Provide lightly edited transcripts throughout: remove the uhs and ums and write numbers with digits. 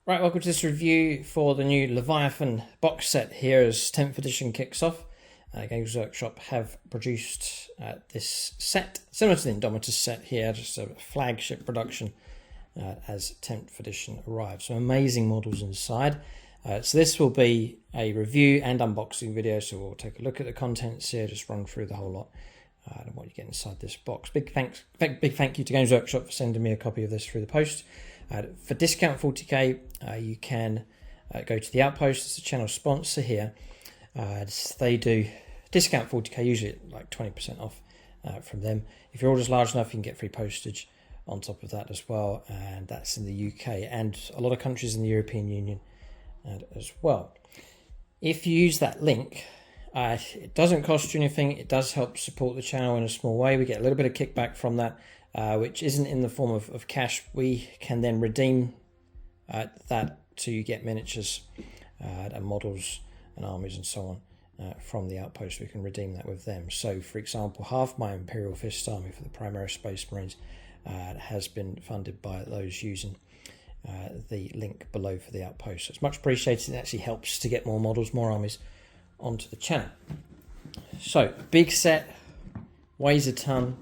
Right, welcome to this review for the new Leviathan box set here as 10th edition kicks off. Games Workshop have produced this set, similar to the Indomitus set here, just a flagship production as 10th edition arrives. So amazing models inside. So this will be a review and unboxing video, so we'll take a look at the contents here, just run through the whole lot and what you get inside this box. Big thank you to Games Workshop for sending me a copy of this through the post. For discount 40k, you can go to the OUTPOST. It's a channel sponsor here. They do discount 40k, usually at like 20% off from them. If your order's large enough, you can get free postage on top of that as well, and that's in the UK and a lot of countries in the European Union as well. If you use that link, it doesn't cost you anything. It does help support the channel in a small way. We get a little bit of kickback from that. Which isn't in the form of cash. We can then redeem that to get miniatures and models and armies and so on from the outpost. We can redeem that with them. So, for example, half my Imperial Fist army for the Primaris Space Marines has been funded by those using the link below for the outpost. So it's much appreciated. It actually helps to get more models, more armies onto the channel. So, big set, weighs a ton.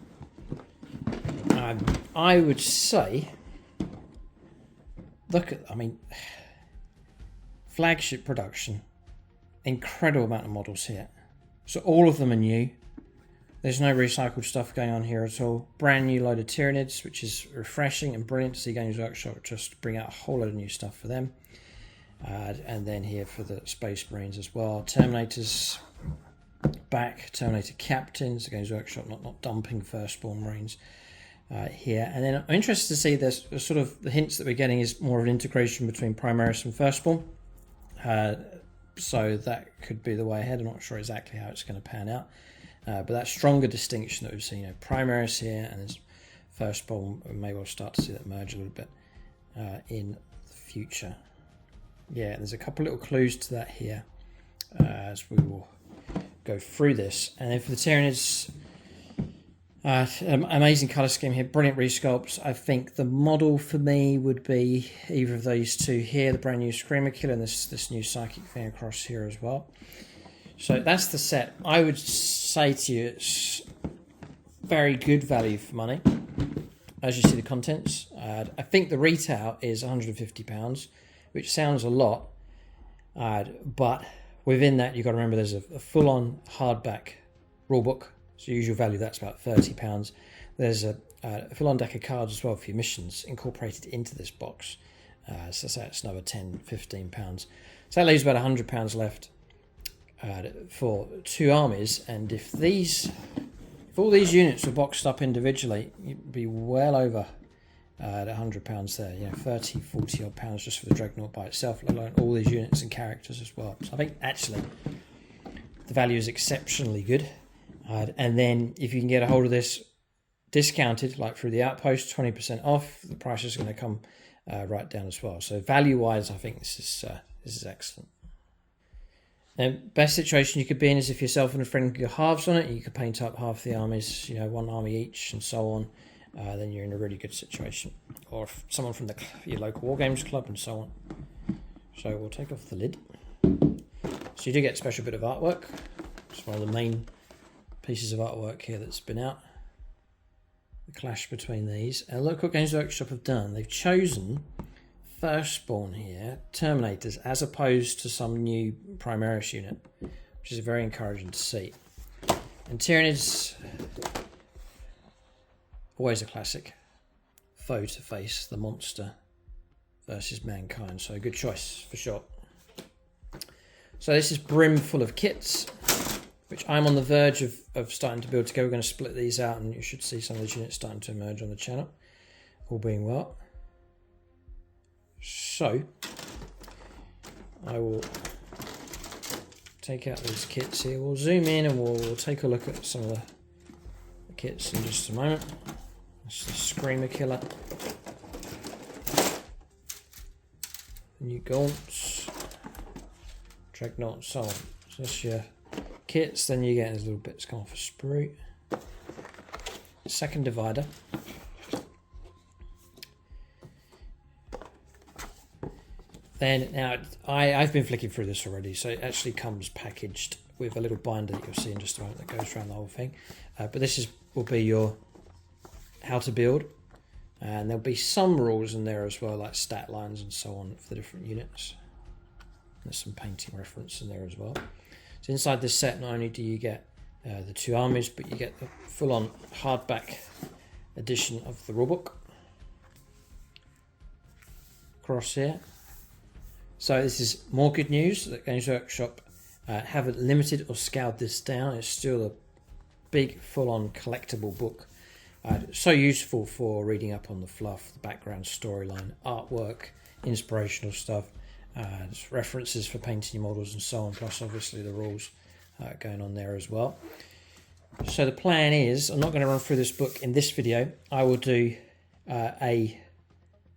I would say, flagship production, incredible amount of models here. So all of them are new. There's no recycled stuff going on here at all. Brand new load of Tyranids, which is refreshing and brilliant to see Games Workshop just bring out a whole load of new stuff for them. And then here for the Space Marines as well. Terminators back, Terminator Captains, the Games Workshop not dumping Firstborn Marines. Here, and then I'm interested to see this sort of the hints that we're getting is more of an integration between Primaris and Firstborn, so that could be the way ahead. I'm not sure exactly how it's going to pan out, but that stronger distinction that we've seen, Primaris here and there's Firstborn, we may well start to see that merge a little bit in the future. Yeah, there's a couple little clues to that here as we will go through this. And then for the Tyranids, amazing colour scheme here, brilliant resculpts. I think the model for me would be either of those two here, the brand new Screamer Killer and this new Psychic thing across here as well. So that's the set. I would say to you it's very good value for money as you see the contents. I think the retail is £150, which sounds a lot, but within that you've got to remember there's a full-on hardback rulebook. So usual value, that's about £30. There's a full-on deck of cards as well for your missions incorporated into this box. So that's another £10, £15. So that leaves about £100 left for two armies. And if all these units were boxed up individually, you'd be well over £100 there. 30, 40 odd pounds just for the Dreadnought by itself, let alone all these units and characters as well. So I think actually the value is exceptionally good. And then if you can get a hold of this discounted, like through the outpost, 20% off, the price is going to come right down as well. So value-wise, I think this is excellent. Now, best situation you could be in is if yourself and a friend could go halves on it. You could paint up half the armies, one army each, and so on. Then you're in a really good situation. Or if someone from your local War Games club, and so on. So we'll take off the lid. So you do get a special bit of artwork. It's one of the main pieces of artwork here that's been out. The clash between these. And look what Games Workshop have done. They've chosen Firstborn here, Terminators, as opposed to some new Primaris unit, which is very encouraging to see. And Tyranids, always a classic. Foe to face, the monster versus mankind. So a good choice for sure. So this is brim full of kits, which I'm on the verge of starting to build together. We're going to split these out and you should see some of these units starting to emerge on the channel, all being well. So I will take out these kits here. We'll zoom in and we'll take a look at some of the kits in just a moment. That's the Screamer Killer. New Gaunts, Dreadnought, and so on. So that's your kits, then you get these little bits come off a sprue. Second divider. Then now I've been flicking through this already, so it actually comes packaged with a little binder that you'll see in just a moment that goes around the whole thing. But this will be your how to build, and there'll be some rules in there as well, like stat lines and so on for the different units. There's some painting reference in there as well. So inside this set, not only do you get the 2 armies, but you get the full-on hardback edition of the rulebook across here. So this is more good news that Games Workshop haven't limited or scaled this down. It's still a big full-on collectible book. So useful for reading up on the fluff, the background storyline, artwork, inspirational stuff, references for painting your models and so on, plus obviously the rules going on there as well. So the plan is, I'm not going to run through this book in this video. I will do a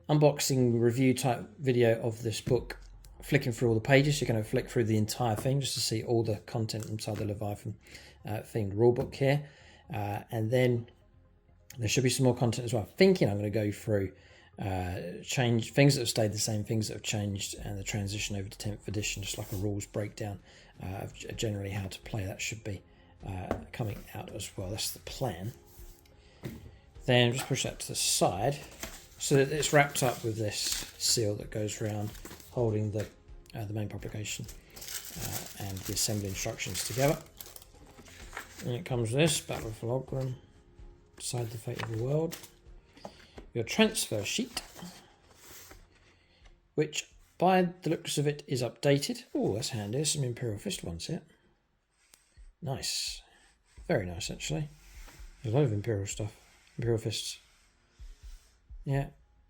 unboxing review type video of this book, flicking through all the pages. You're going to flick through the entire thing just to see all the content inside the Leviathan themed rulebook here. And then there should be some more content as well. I'm thinking I'm going to go through change things that have stayed the same, things that have changed, and the transition over to 10th edition, just like a rules breakdown of generally how to play. That should be coming out as well. That's the plan. Then just push that to the side so that it's wrapped up with this seal that goes around holding the main publication and the assembly instructions together. And it comes with this Battle of Philogrum, Decide the Fate of the World, your transfer sheet, which by the looks of it is updated. Oh, that's handy. There's some Imperial Fist ones here. Nice. Very nice, actually. There's a lot of Imperial stuff. Imperial Fists. Yeah,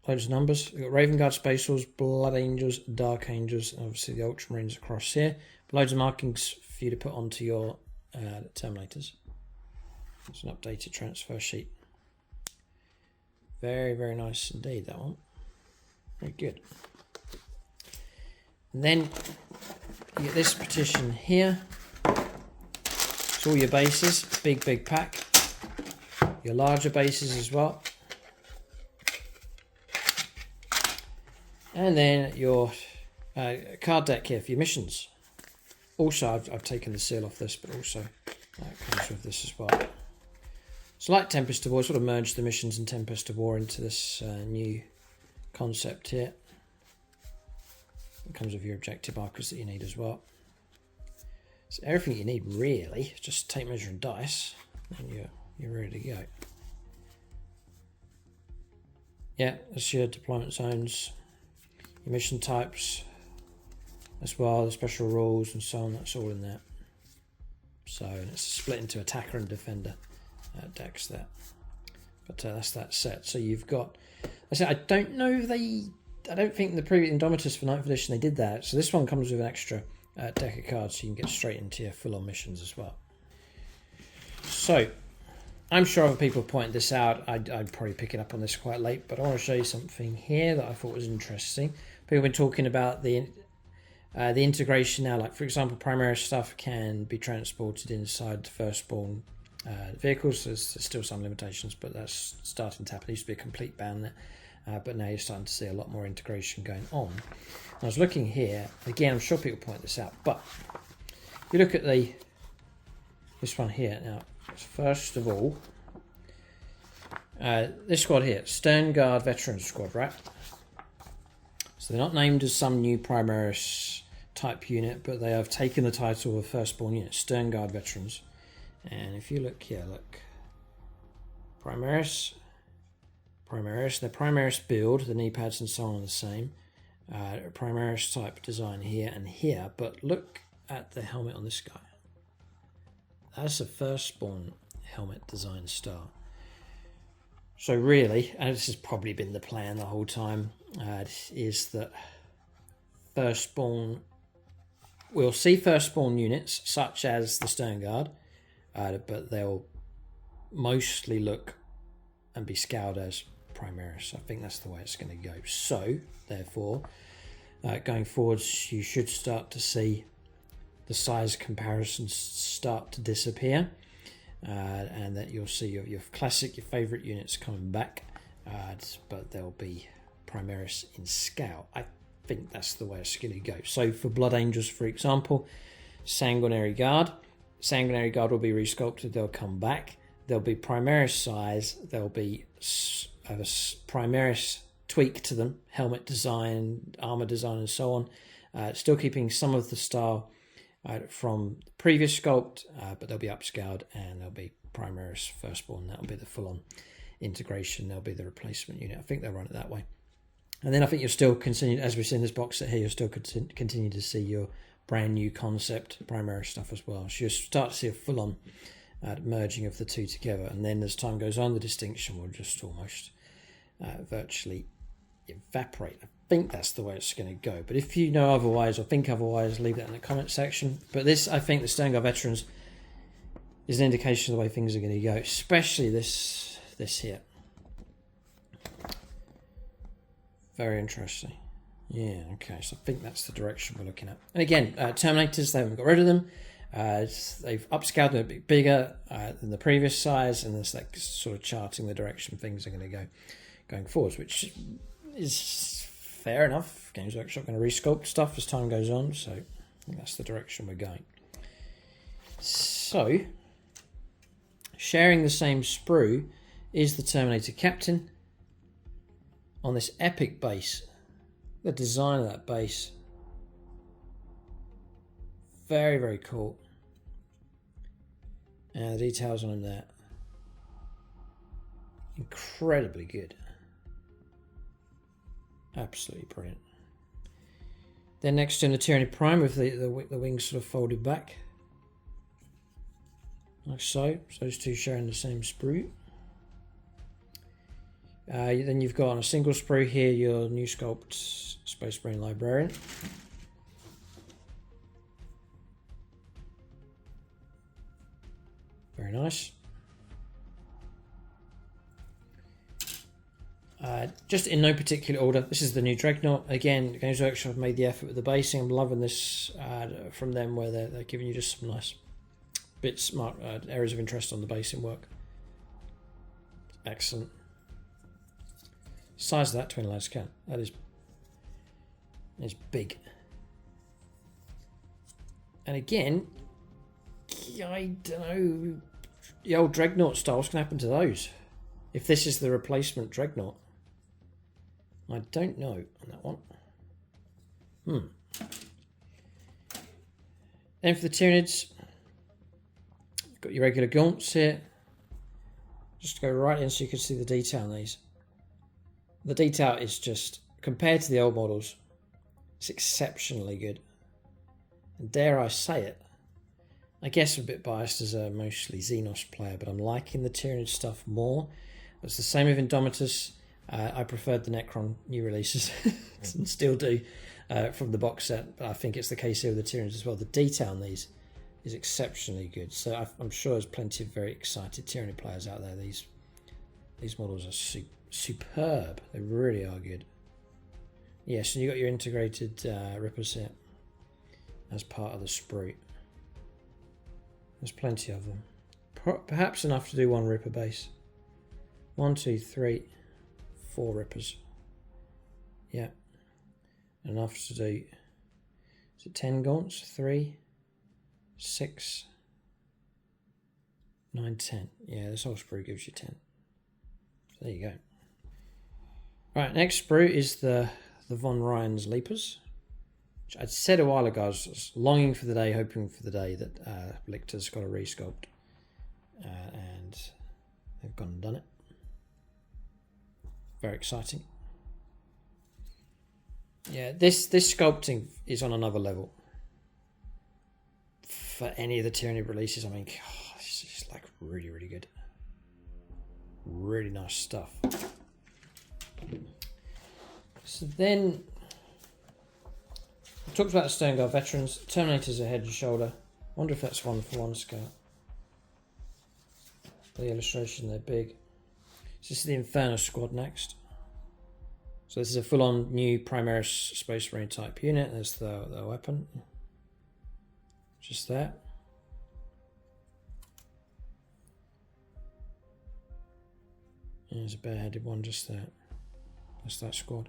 loads of numbers. We've got Raven Guard, Space Wolves, Blood Angels, Dark Angels, and obviously the Ultramarines across here. Loads of markings for you to put onto your Terminators. It's an updated transfer sheet. Very, very nice indeed, that one. Very good. And then you get this petition here. It's all your bases, big pack. Your larger bases as well. And then your card deck here for your missions. Also, I've taken the seal off this, but also comes with this as well. So like Tempest of War, sort of merged the missions and Tempest of War into this new concept here. It comes with your objective markers that you need as well. So everything you need really, just tape measure and dice, and you're ready to go. Yeah, that's your deployment zones, your mission types as well, the special rules and so on, that's all in there. So it's split into attacker and defender decks there. But that's that set. So you've got, I don't know if I don't think the previous Indomitus for 9th edition they did that. So this one comes with an extra deck of cards, so you can get straight into your full-on missions as well. So I'm sure other people have pointed this out. I'd probably pick it up on this quite late, but I want to show you something here that I thought was interesting. People have been talking about the integration now. Like, for example, Primaris stuff can be transported inside the Firstborn vehicles. There's still some limitations, but that's starting to happen. There used to be a complete ban there, but now you're starting to see a lot more integration going on. I was looking here, again, I'm sure people point this out, but you look at this one here. Now, first of all, this squad here, Stern Guard Veterans Squad, right? So they're not named as some new Primaris type unit, but they have taken the title of Firstborn unit, Stern Guard Veterans. And if you look here, look, Primaris, the Primaris build, the knee pads and so on are the same. Primaris type design here and here, but look at the helmet on this guy. That's a Firstborn helmet design style. So really, and this has probably been the plan the whole time, is that Firstborn, we'll see Firstborn units such as the Stern Guard, but they'll mostly look and be scaled as Primaris. I think that's the way it's going to go. So, therefore, going forwards, you should start to see the size comparisons start to disappear, and that you'll see your classic, your favourite units coming back, but they'll be Primaris in scale. I think that's the way it's going to go. So for Blood Angels, for example, Sanguinary Guard will be resculpted. They'll come back. There'll be Primaris size. There'll be a Primaris tweak to them, helmet design, armor design, and so on. Still keeping some of the style from the previous sculpt, but they'll be upscaled, and they'll be Primaris Firstborn. That'll be the full-on integration. They'll be the replacement unit. I think they'll run it that way. And then I think you'll still continue, as we've seen this box set here, you'll still continue to see your brand new concept Primaris stuff as well. So you'll start to see a full-on merging of the two together. And then as time goes on, the distinction will just almost virtually evaporate. I think that's the way it's going to go. But if you know otherwise or think otherwise, leave that in the comment section. But this, I think, the Sternguard Veterans is an indication of the way things are going to go, especially this here. Very interesting. Yeah, okay, so I think that's the direction we're looking at. And again, Terminators, they haven't got rid of them. They've upscaled them a bit bigger than the previous size, and there's like sort of charting the direction things are going to go going forwards, which is fair enough. Games Workshop going to resculpt stuff as time goes on, so I think that's the direction we're going. So, sharing the same sprue is the Terminator Captain on this epic base. The design of that base, very, very cool. And the details on that, incredibly good. Absolutely brilliant. Then next to the Tyranny Prime with the wings sort of folded back. Like so. So those two sharing the same sprue. Then you've got on a single sprue here your new sculpt Space Marine Librarian. Very nice. Just in no particular order, this is the new Dreadnought. Again, Games Workshop have made the effort with the basing. I'm loving this from them, where they're giving you just some nice bits, areas of interest on the basing work. Excellent. Size of that twin laser cannon, that is big. And again, I don't know, the old Dreadnought style, what's going to happen to those? If this is the replacement Dreadnought, I don't know on that one. Then for the Tyranids, you've got your regular gaunts here. Just go right in so you can see the detail on these. The detail is just, compared to the old models, it's exceptionally good. And dare I say it, I guess I'm a bit biased as a mostly Xenos player, but I'm liking the Tyranid stuff more. But it's the same with Indomitus. I preferred the Necron new releases, and still do, from the box set. But I think it's the case here with the Tyranids as well. The detail on these is exceptionally good. So I'm sure there's plenty of very excited Tyranid players out there. These models are superb. They really are good. Yes, and you got your integrated rippers here as part of the sprue. There's plenty of them. Perhaps enough to do one ripper base. 1, 2, 3, 4 rippers. Yeah. Enough to do. Is it 10 gaunts? 3, 6, 9, 10. Yeah, this whole sprue gives you 10. So there you go. Right, next sprue is the Von Ryan's Leapers. Which I'd said a while ago, I was longing for the day, hoping for the day that Lictor's got a resculpt. And they've gone and done it. Very exciting. Yeah, this sculpting is on another level. For any of the Tyranid releases, I mean, it's just like really, really good. Really nice stuff. So then, we talked about the Sternguard Veterans. Terminators are head and shoulder. Wonder if that's 1-for-1 scale. The illustration, they're big. So this is the Inferno Squad next. So this is a full-on new Primaris Space Marine type unit. There's the weapon. Just that. And there's a bareheaded one just there. That's that squad.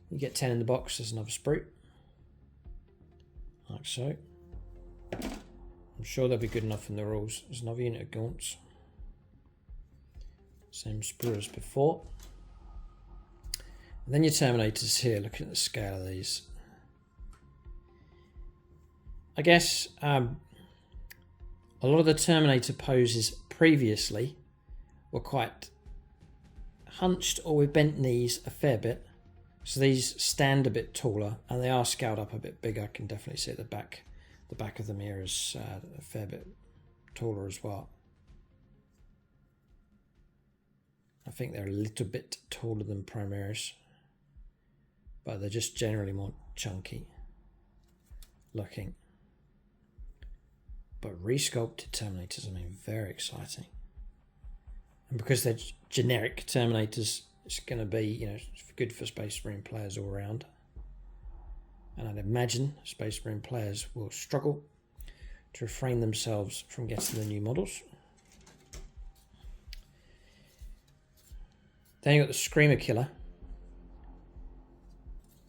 You get 10 in the box, there's another sprue. Like so. I'm sure they'll be good enough in the rules. There's another unit of gaunts. Same sprue as before. And then your Terminators here, looking at the scale of these. I guess a lot of the Terminator poses previously were quite hunched or with bent knees a fair bit. So these stand a bit taller and they are scaled up a bit bigger. I can definitely see the back of the mirror is a fair bit taller as well. I think they're a little bit taller than Primaris, but they're just generally more chunky looking. But resculpted Terminators, I mean, very exciting. And because they're generic Terminators, it's going to be, you know, good for Space Marine players all around. And I'd imagine Space Marine players will struggle to refrain themselves from getting the new models. Then you've got the Screamer Killer,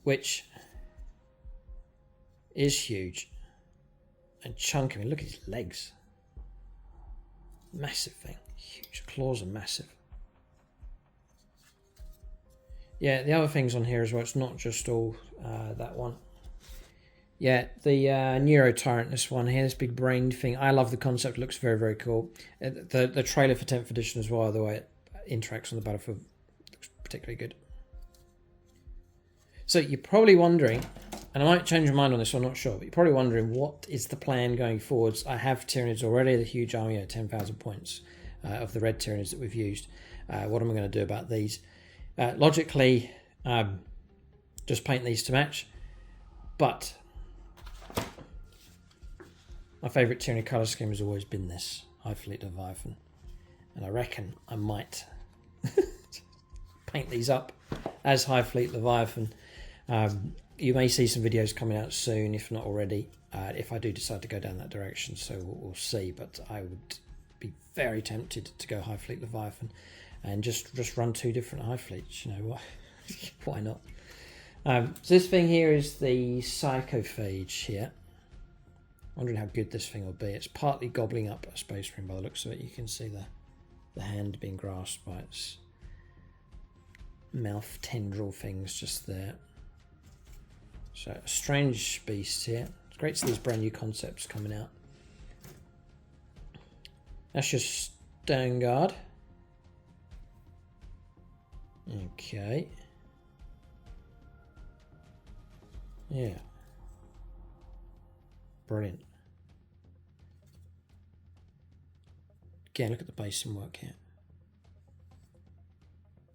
which is huge and chunky. I mean, look at his legs. Massive thing. Huge. Claws are massive. Yeah, the other things on here as well, it's not just all that one. Yeah, the Neuro Tyrant, this one here, this big brain thing. I love the concept. It looks very, very cool. The trailer for 10th edition as well, the way it interacts on the battlefield, looks particularly good. So you're probably wondering, and I might change my mind on this, I'm not sure, but you're probably wondering what is the plan going forwards. I have Tyranids already, the huge army at 10,000 points of the red Tyranids that we've used. What am I going to do about these? Logically, just paint these to match, but my favourite Tyranid colour scheme has always been this High Fleet Leviathan, and I reckon I might paint these up as High Fleet Leviathan. You may see some videos coming out soon, if not already, if I do decide to go down that direction, so we'll see, but I would be very tempted to go High Fleet Leviathan and just run two different High Fleets, you know, why not? So this thing here is the Psychophage here. Wondering how good this thing will be. It's partly gobbling up a Space Marine by the looks of it. You can see the hand being grasped by its mouth tendril things just there. So a strange beast here. It's great to see these brand new concepts coming out. That's your Stone Guard. Okay. Yeah. Brilliant. Again, look at the basing work here.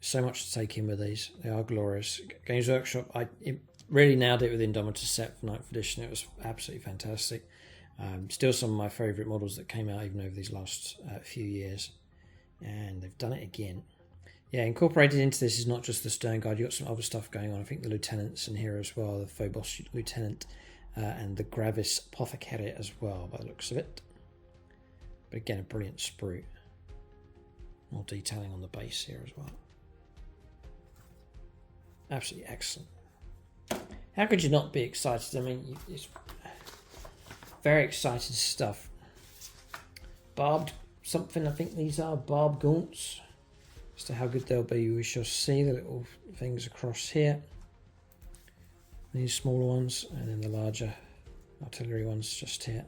So much to take in with these. They are glorious. Games Workshop, it really nailed it with the Indomitus set for 9th edition. It was absolutely fantastic. Still some of my favourite models that came out even over these last few years. And they've done it again. Yeah, incorporated into this is not just the Stern Guard. You've got some other stuff going on. I think the Lieutenant's in here as well. The Phobos Lieutenant and the Gravis Apothecary as well, by the looks of it. But again, a brilliant sprue. More detailing on the base here as well. Absolutely excellent. How could you not be excited? I mean, it's very exciting stuff. Barbed something, I think these are barbed gaunts. As to how good they'll be, we shall see. The little things across here. These smaller ones, and then the larger artillery ones just here.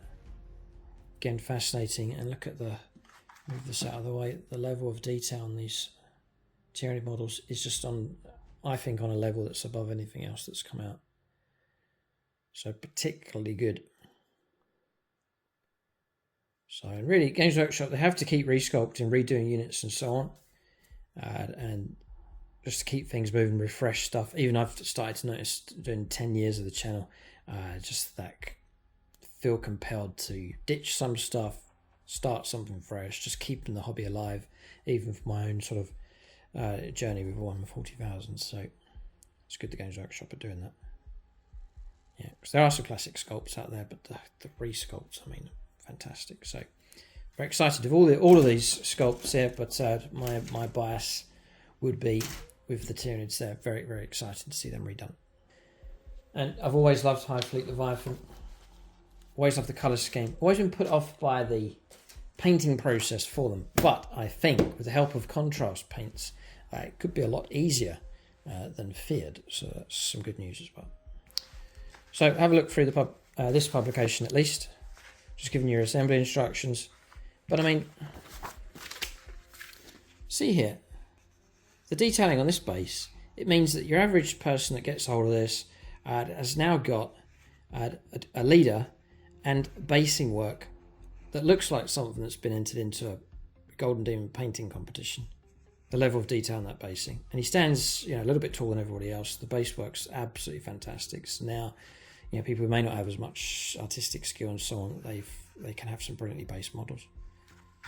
Again, fascinating. And look at move this out of the way, the level of detail on these Tyranid models is just on, I think, on a level that's above anything else that's come out. So particularly good. So really, Games Workshop, they have to keep resculpting, redoing units and so on. And just to keep things moving, refresh stuff. Even I've started to notice doing 10 years of the channel, just that feel compelled to ditch some stuff, start something fresh, just keeping the hobby alive, even for my own sort of journey with Warhammer 40,000. So it's good the Games Workshop are doing that. Yeah, because there are some classic sculpts out there, but the re-sculpts, I mean, fantastic. So very excited of all of these sculpts here, but my bias would be with the Tyranids there. Very, very excited to see them redone. And I've always loved High Fleet Leviathan. Always loved the colour scheme. Always been put off by the painting process for them. But I think with the help of contrast paints, it could be a lot easier than feared. So that's some good news as well. So have a look through the this publication at least. Just giving you your assembly instructions. But I mean, see here, the detailing on this base, it means that your average person that gets hold of this has now got a leader and basing work that looks like something that's been entered into a Golden Demon painting competition. The level of detail in that basing. And he stands, a little bit taller than everybody else. The base work's absolutely fantastic. So now, people who may not have as much artistic skill and so on, they can have some brilliantly based models.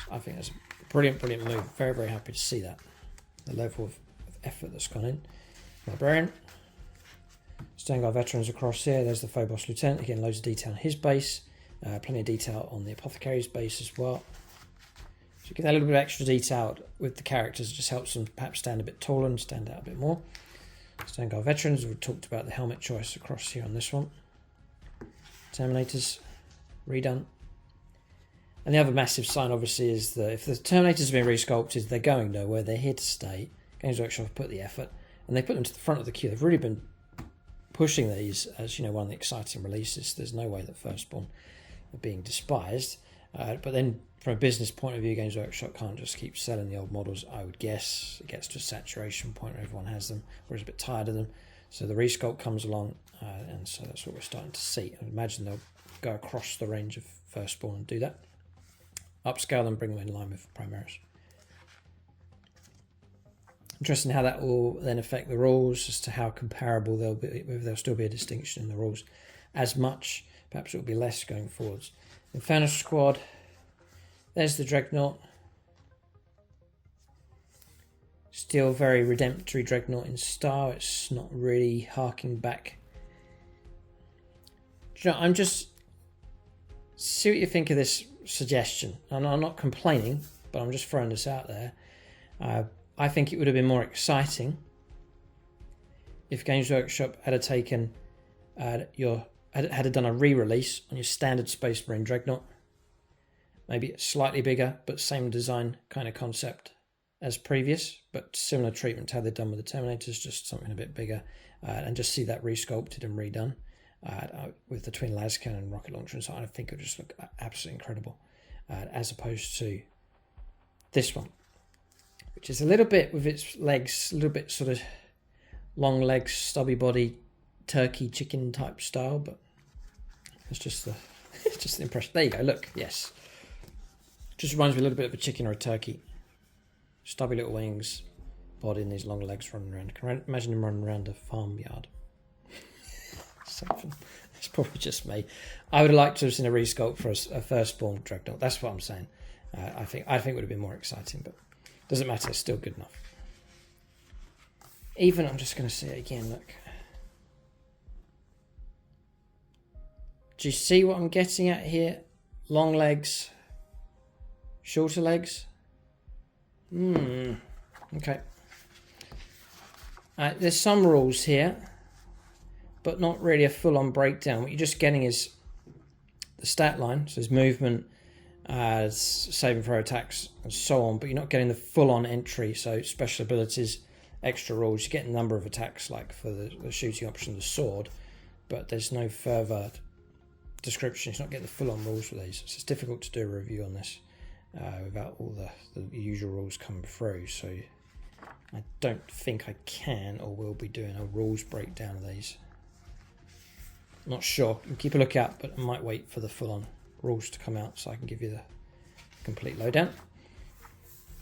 So I think that's a brilliant move. Very, very happy to see that. The level of effort that's gone in. Librarian. Stangar veterans across here. There's the Phobos Lieutenant. Again, loads of detail on his base. Plenty of detail on the Apothecary's base as well. So give that a little bit of extra detail with the characters. It just helps them perhaps stand a bit taller and stand out a bit more. Stangar veterans. We've talked about the helmet choice across here on this one. Terminators. Redone. And the other massive sign, obviously, is that if the Terminators have been resculpted, they're going nowhere. They're here to stay. Games Workshop have put the effort, and they put them to the front of the queue. They've really been pushing these as, one of the exciting releases. There's no way that Firstborn are being despised. But then, from a business point of view, Games Workshop can't just keep selling the old models, I would guess. It gets to a saturation point where everyone has them, or is a bit tired of them. So the resculpt comes along, and so that's what we're starting to see. I imagine they'll go across the range of Firstborn and do that. Upscale them, bring them in line with Primaris. Interesting how that will then affect the rules as to how comparable they'll be, whether there'll still be a distinction in the rules as much, perhaps it will be less going forwards. Inferno Squad, there's the Dreadnought. Still very redemptory Dreadnought in style, it's not really harking back. I'm just, see what you think of this suggestion. And I'm not complaining, but I'm just throwing this out there. I think it would have been more exciting if Games Workshop had taken had done a re-release on your standard Space Marine Dreadnought. Maybe slightly bigger, but same design kind of concept as previous, but similar treatment to how they've done with the Terminators, just something a bit bigger, and just see that resculpted and redone with the twin las cannon and rocket launcher and so on. I think it would just look absolutely incredible, as opposed to this one, which is a little bit with its legs, a little bit sort of long legs, stubby body, turkey chicken type style, but it's just the impression. There you go. Look, yes, just reminds me a little bit of a chicken or a turkey. Stubby little wings, body, and these long legs running around. Can I imagine him running around a farmyard? Something. It's probably just me. I would have liked to have seen a resculpt for a Firstborn Dreadnought. That's what I'm saying. I think it would have been more exciting, but doesn't matter. It's still good enough. Even, I'm just going to say it again. Look. Do you see what I'm getting at here? Long legs, shorter legs. Okay. There's some rules here, but not really a full-on breakdown. What you're just getting is the stat line. So there's movement, save and throw attacks, and so on. But you're not getting the full-on entry. So special abilities, extra rules. You get a number of attacks, like for the shooting option, the sword. But there's no further description. It's not getting the full-on rules for these. So it's difficult to do a review on this without all the usual rules coming through. So I don't think I can or will be doing a rules breakdown of these. Not sure. You can keep a lookout, but I might wait for the full-on rules to come out so I can give you the complete lowdown.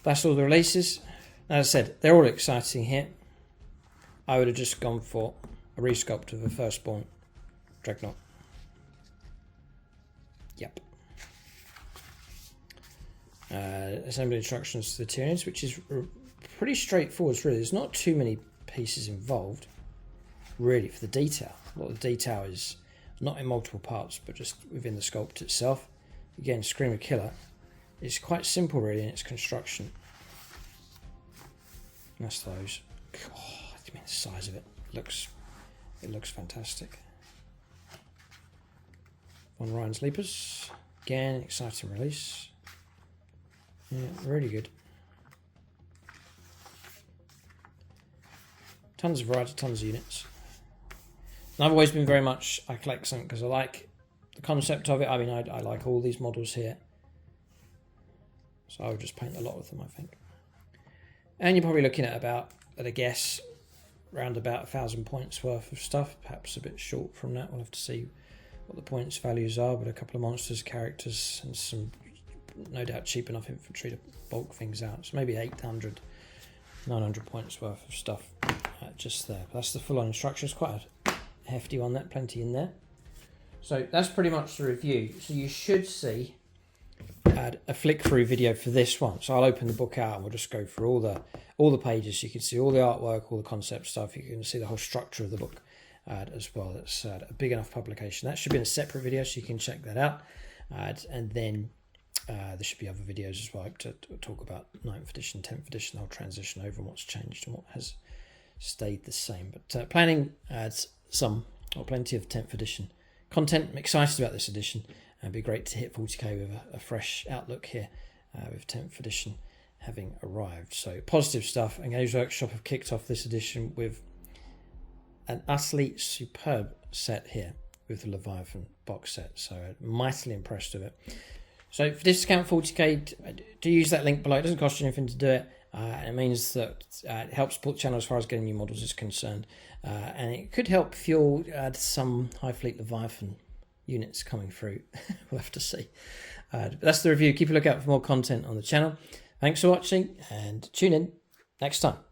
That's all the releases. As I said, they're all exciting here. I would have just gone for a resculpt of a Firstborn Dreadnought. Yep. Assembly instructions to the Tyranids, which is pretty straightforward, really. There's not too many pieces involved, really, for the detail. A lot of the detail is not in multiple parts, but just within the sculpt itself. Again, Screamer Killer is quite simple, really, in its construction. And that's those. God, I mean, the size of it. It looks fantastic. Von Ryan's Leapers. Again, exciting release. Yeah, really good. Tons of variety, tons of units. And I've always been very much, I collect something because I like the concept of it. I mean, I like all these models here. So I would just paint a lot of them, I think. And you're probably looking at about, at a guess, around about 1,000 points worth of stuff. Perhaps a bit short from that. We'll have to see what the points values are. But a couple of monsters, characters, and some, no doubt, cheap enough infantry to bulk things out. So maybe 800, 900 points worth of stuff just there. That's the full-on instruction. It's quite a hefty one, that plenty in there. So that's pretty much the review. So you should see a flick through video for this one. So I'll open the book out and we'll just go through all the pages. You can see all the artwork, all the concept stuff. You can see the whole structure of the book as well. That's a big enough publication. That should be in a separate video, so you can check that out. And then there should be other videos as well to talk about 9th edition, 10th edition. I'll transition over and what's changed and what has stayed the same. But planning plenty of 10th edition content. I'm excited about this edition. It'd be great to hit 40k with a fresh outlook here with 10th edition having arrived. So positive stuff. And Games Workshop have kicked off this edition with an utterly superb set here with the Leviathan box set. So mightily impressed with it. So for discount 40k, do use that link below. It doesn't cost you anything to do it. It means that it helps support the channel as far as getting new models is concerned. And it could help fuel some High Fleet Leviathan units coming through. We'll have to see. But that's the review. Keep a lookout for more content on the channel. Thanks for watching and tune in next time.